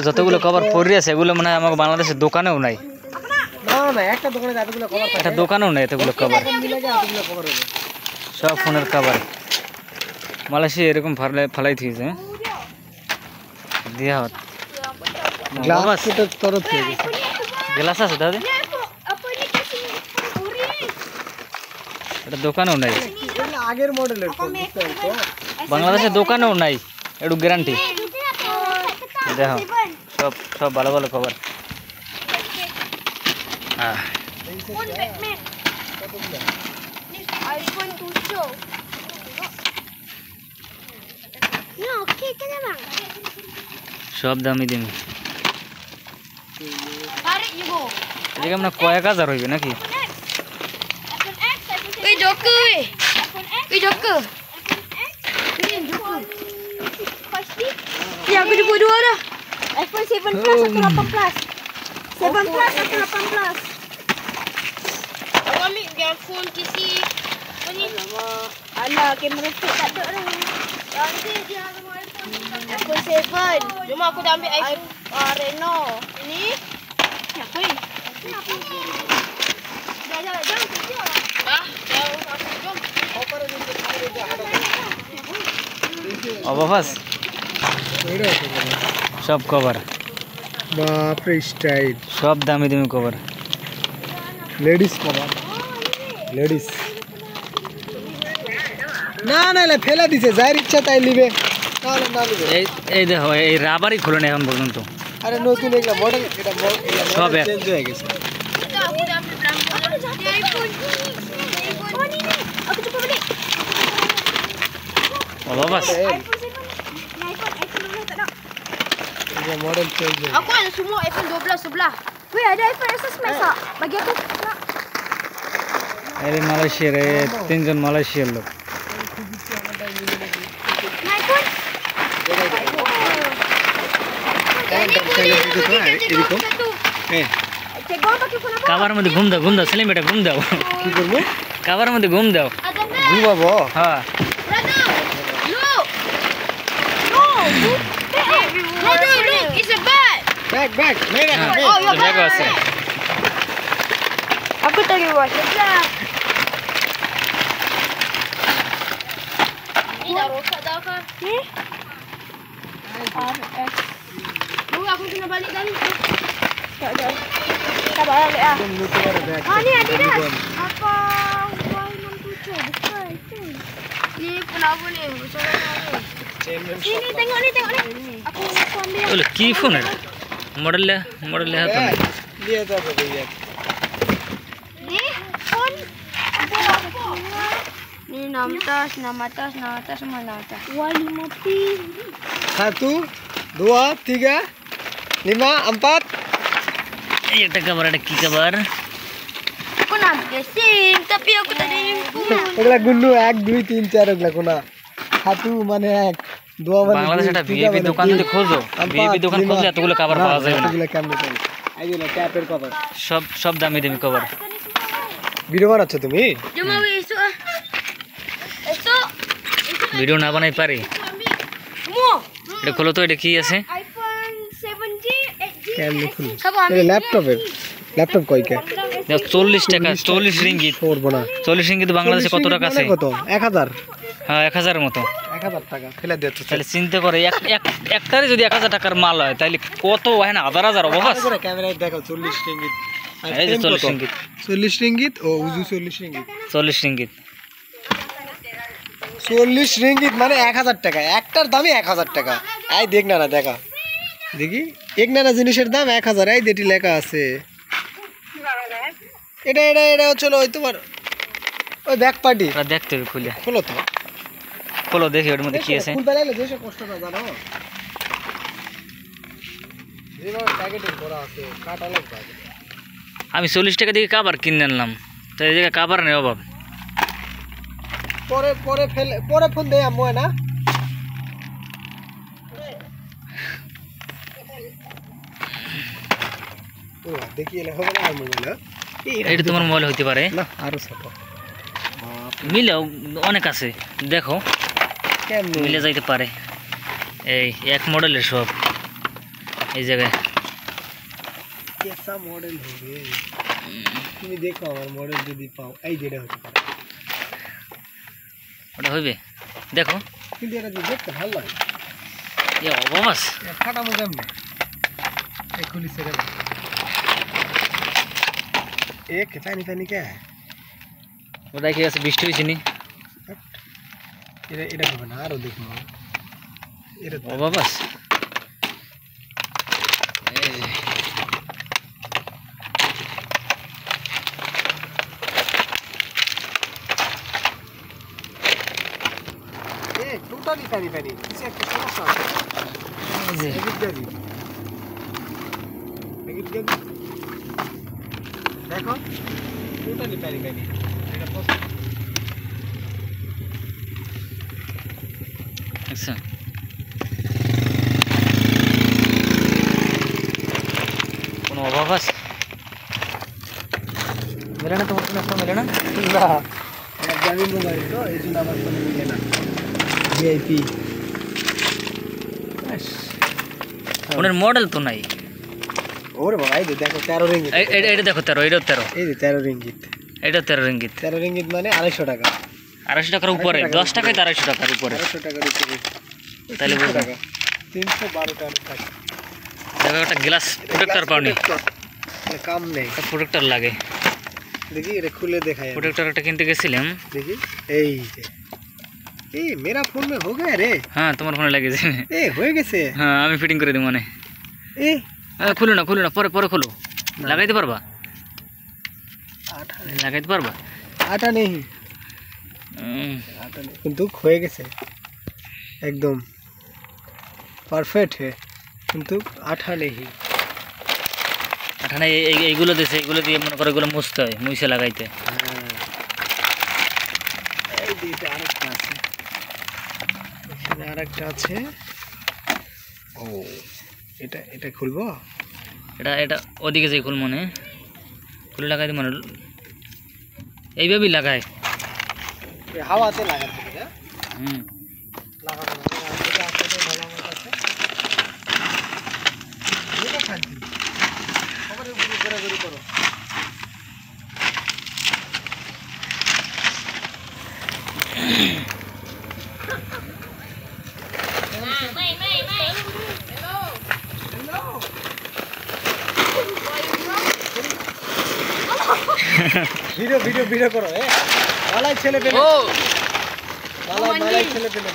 যতগুলো কভার পড়ে আছে এগুলো মানে আমাকে বাংলাদেশের দোকানেও নাই। না একটা দোকানে এতগুলো কভার থাকে, একটা দোকানেও নাই এতগুলো কভার। এতগুলো কভার হবে সব ফোনের কভার মালয়েশিয়া এরকম ফালাই দিয়েছে দিয়া গ্লাস তো তরফ থেকে গেছে। গ্লাস আছে দাদা, এটা দোকানেও নাই, আগের মডেলের ফোন বাংলাদেশের দোকানেও নাই, একটু গ্যারান্টি। দেখো সব সব ভালো ভালো খবর। সব দামি দামি, এদিকে আমরা কয়েক হাজার হইবে নাকি? Ya, aku jumpa dua dah. iPhone 7 Plus atau 8 Plus? 7 Plus atau 8 Plus? Awak ambil dia phone kisi. Ni. Alah, kamera tu tak ada dah. Nanti dia ada iPhone. iPhone 7. Cuma aku dah ambil iPhone Reno. ini. Siapa ni? Jangan kecil. Ah, jauh aku jom. অবাবাস সব cover, বাপরে style, সব দামি দামি cover, ladies cover, ladies. না না না ফেলা দিছে, যার ইচ্ছা তাই নিবে, তাহলে না নিবে। এই দেখো এই রাবারই খুলে না এখন পর্যন্ত। আরে নতুন একটা মডেল, এটা সব চেঞ্জ হয়ে গেছে। Aku dah ambil berapa? Dia iPhone. Oh, ni. Aku jumpa balik. অবাবাস iPhone 7. iPhone 12 tak ada. এটা মডেল চেঞ্জ হয়ে Aku ada semua iPhone 12 sebelah. Weh, ada iPhone XS Max tak? Bagi aku. Nak. এই মালয়েশিয়ার তিনজন মালয়েশিয়ার লোক। Nak iPhone? এরকম হ্যাঁ। Cegol pakai phone apa? কাবার মধ্যে ঘুম দাও সেলিম, এটা ঘুম দাও, কি করবো? কাবার মধ্যে ঘুম দাও। Ada bag. ঘুমাবো? হ্যাঁ Brother. Look. Brother, look. It's a bag. Bag bag নেই রাখো। হ্যাঁ ব্যাগও আছে। Aku tak boleh buat. Sebelah. Ni dah rosak dah kan? Ni? RX. Tunggu aku kena balik tadi. Tak ada. Tak balik ah. নতুন আর bag. Oh, ni Adidas. Apa Y67? Bukan. Itu. Ni kenapa ni? Besar-besar ni. Sini tengok ni. Aku ambil yang ওগুলো কি phone, এটা model হাতে নাই। দিয়ে দাও ভাইয়া। ni. Phone. Apa? Ni 6 tas sama 6 Y50. 1, 2, 3, 5, 4. এই একটা কভার, এটা কি cover? Aku nak ambil SIM tapi aku tak ada info. এগুলা গুন্নু 1, 2, 3, 4 এগুলা কোনা। হাতু মানে 1, 2 মানে বাংলাদেশে একটা ভিআইপি দোকান যদি খোঁজো, ভিআইপি দোকান খুঁজলে এতগুলো কভার পাওয়া যাবে না। এগুলা কেমনে পাই? এইগুলা ট্যাপের কভার। সব দামি দামি কভার। ভিডিও বানাচ্ছ তুমি? Jom ambil esok ah. Esok video না বানাই পারি? ambil semua. এটা খোলো তো, এটা কি আছে? iPhone 7G, 8G. কেমনে খুলি? Siapa ambil? এটা ল্যাপটপের। ল্যাপটপ কয়কে? 40 টাকা, 40 রিঙ্গিত। করব না। 40 রিঙ্গিত বাংলাদেশে কত টাকা আছে? কত? 1000। হ্যাঁ 1000 এর মতো। 1000 টাকা ফেলে দে তো। তাহলে চিন্তা করে একটারে যদি 1000 টাকার মাল হয় তাহলে কত হয় না? হাজার অবকাশ। ক্যামেরায় দেখো 40 রিঙ্গিত। এই যে 40 রিঙ্গিত। 40 রিঙ্গিত ও উজু 40 রিঙ্গিত। 40 রিঙ্গিত। 40 রিঙ্গিত মানে 1000 টাকা। একটার দামই 1000 টাকা। এই দেখ না দেখা। দেখি এক নানা জিনিসের দাম 1000। এই দেটি লেখা আছে। এটা চলো ওই তোমার ওই ব্যাক পার্টি। আমরা দেখতে হবে খুলে। খোলো তো। খোলো দেখি ওর মধ্যে কি আছে। ফুল বেলাইলে যেসব কষ্টটা জানো। যেভাবে প্যাকেটিং করা আছে কাটা লাগবে। আমি 40 টাকা দিয়ে কভার কিনে আনলাম, তো এই জায়গায় কভার নেই অভাব। পরে ফোন দেয় আম্মু না। ও দেখি এলে হবে না মোবাইল। এটা তোমার মোবাইল হতে পারে না আরো ছোট মিলে অনেক আছে, দেখো কেমনে মিলে যাইতে পারে। এই এক মডেলের সব এই জায়গায় कैसा मॉडल हो रे তুমি দেখো আমার মডেল যদি পাও এই যেটা হচ্ছে ওটা হইবে দেখো কিন্তু এটা দেখতে ভালো লাগে এ অবাস ফাটা মো কেমনে এই খুলি সেটা এক পানি পানি কে ওটা কি আছে বৃষ্টি হয়েছে নি এটা এটা হবে না আরো দেখো এটা অবাস টোটালি পানি পানি কিছু একটা সমস্যা আছে দেখো টোটালি পানি পানি আচ্ছা কোনো অভাব আছে মেলে না তোমার কোনো একটা মেলে না না আমার দামি মোবাইল তো এই জন্য আমার ফোনে মিলে না ভিআইপি ফোনের মডেল তো নাই ওরে বাবা এই দেখো 13 রিঙ্গিত এটা দেখো 13 এটা 13 এই যে 13 রিঙ্গিত এটা 13 রিঙ্গিত 13 রিঙ্গিত মানে 250 টাকা 250 টাকার উপরে 10 টাকায় 250 টাকার উপরে 250 টাকার উপরে তাহলে 300 টাকা 312 টাকা থাকে দেখো একটা গ্লাস প্রোটেক্টর পাওনি এটা কাম নেই একটা প্রোটেক্টর লাগে দেখি এটা খুলে দেখাই প্রোটেক্টর একটা কিনতে গেছিলাম देखिए এই যে এই मेरा फोन में हो गया रे হ্যাঁ তোমার ফোনে লাগিয়েছে এ হয়ে গেছে হ্যাঁ আমি ফিটিং করে দিই মানে এ খুলো না পরে পরে খুলো লাগাইতে পারবা আটা লাগাইতে পারবা আটা নেই আটা নেই কিন্তু হয়ে গেছে একদম परफेक्ट है কিন্তু আটা নেই আঠানে এইগুলো দিয়েছে এগুলো দিয়ে মনে করো এগুলো মুছতে হয় মুছে লাগাইতে এই দিতে আরেকটা আছে এখানে আরেকটা আছে ও এটা এটা খুলবো এটা ওদিকে যাই খুল মনে খুলে লাগাইতে মানে এইভাবেই লাগায় এই হাওয়াতে লাগাতে হবে হুম লাগাবো না এটা আছে তো ভালো আমার কাছে এটা খাচ্ছি খবরে ঘুরে করো ভিডিও করো মালাই ছেলে পেলে মালাই ছেলে পেলে